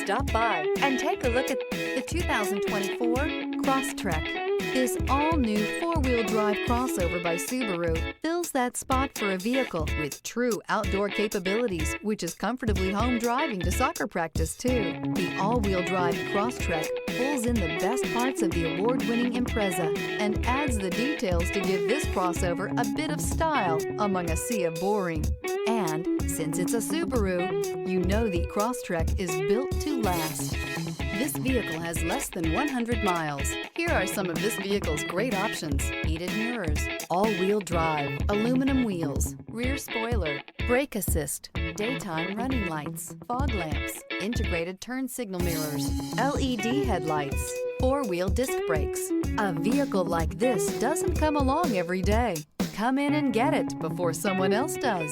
Stop by and take a look at the 2024 Crosstrek. This all-new four-wheel drive crossover by Subaru fills that spot for a vehicle with true outdoor capabilities, which is comfortably home driving to soccer practice too. The all-wheel drive Crosstrek pulls in the best parts of the award-winning Impreza and adds the details to give this crossover a bit of style among a sea of boring. And since it's a Subaru, you know the Crosstrek is built to last. This vehicle has less than 100 miles. Here are some of this vehicle's great options: heated mirrors, all-wheel drive, aluminum wheels, rear spoiler, brake assist, daytime running lights, fog lamps, integrated turn signal mirrors, LED headlights, four-wheel disc brakes. A vehicle like this doesn't come along every day. Come in and get it before someone else does.